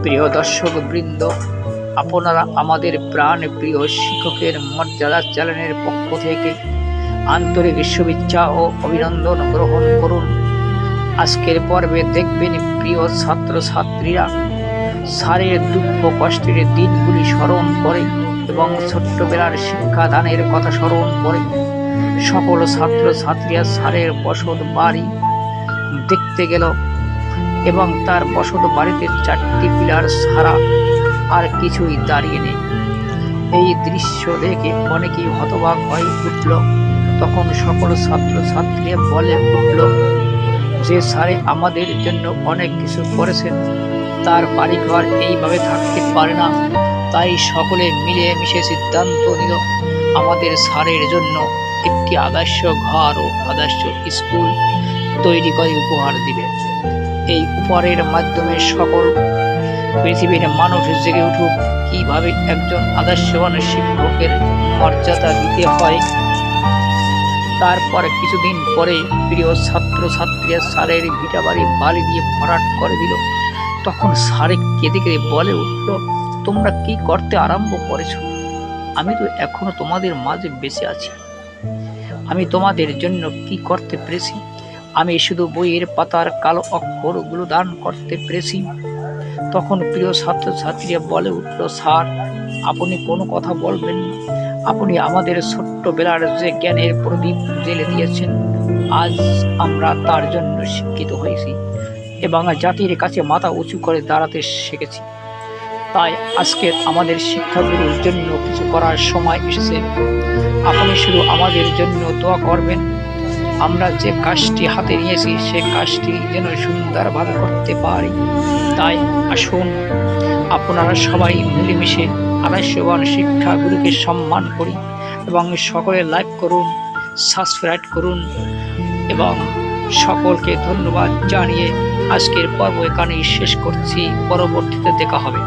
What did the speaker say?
প্রিয় দর্শক বৃন্দ, আপনারা আমাদের প্রাণ প্রিয় শিক্ষকের মর্যাদা চ্যানেলের পক্ষ থেকে আন্তরিক শুভেচ্ছা ও অভিনন্দন গ্রহণ করুন। আজকের পর্বে দেখবেন প্রিয় ছাত্রছাত্রীরা স্যারের দুঃখ কষ্টের দিনগুলি স্মরণ করে এবং ছোট্টবেলার শিক্ষাদানের কথা স্মরণ করে সকল ছাত্রছাত্রীরা স্যারের বসত বাড়ি দেখতে গেল এবং তার বসত বাড়িতে 4টি পিলার ছাড়া আর কিছুই দাঁড়িয়ে নেই। এই দৃশ্য দেখে অনেকেই হতবাক হয়ে উঠল। তখন সকল ছাত্রছাত্রীরা বলে উঠল যে স্যারে আমাদের জন্য অনেক কিছু করেছেন, তার বাড়িঘর এইভাবে থাকতে পারে না। তাই সকলে মিলেমিশে সিদ্ধান্ত নিল আমাদের স্যারের জন্য একটি আদর্শ ঘর ও আদর্শ স্কুল তৈরি করে উপহার দিবে। এই উপহারের মাধ্যমে সকল পৃথিবীর মানুষ জেগে উঠুক কিভাবে একজন আদর্শবান শিক্ষকের মর্যাদা দিতে হয়। তারপরে কিছুদিন পরে প্রিয় ছাত্রছাত্রীরা স্যারের ভিটা বাড়ি বালি দিয়ে ভরাট করে দিল। তখন স্যারে কেঁদে কেঁদে বলে উঠল, তোমরা কি করতে আরম্ভ করেছ? আমি তো এখনো তোমাদের মাঝে বেঁচে আছি। আমি তোমাদের জন্য কি করতে পেরেছি? আমি শুধু বইয়ের পাতার কালো অক্ষরগুলো দান করতে পেরেছি। তখন প্রিয় ছাত্রছাত্রীরা বলে উঠল, স্যার আপনি কোনো কথা বলবেন না। আপনি আমাদের ছোট্টবেলার যে জ্ঞানের প্রদীপ জ্বেলে দিয়েছেন, আজ আমরা তার জন্য শিক্ষিত হয়েছি এবং জাতির কাছে মাথা উঁচু করে দাঁড়াতে শিখেছি। তাই আজকে আমাদের শিক্ষাগুরুর জন্য কিছু করার সময় এসেছে। আপনি শুধু আমাদের জন্য দোয়া করবেন। আমরা যে কাজটি হাতে নিয়েছি সে কাজটি যেন সুন্দরভাবে করতে পারি। তাই আসুন আপনারা সবাই মিলেমিশে আদর্শবান শিক্ষাগুরুকে সম্মান করি এবং সকলে লাইক করুন, সাবস্ক্রাইব করুন এবং সকলকে ধন্যবাদ জানিয়ে আজকের পর্ব এখানেই শেষ করছি। পরবর্তীতে দেখা হবে।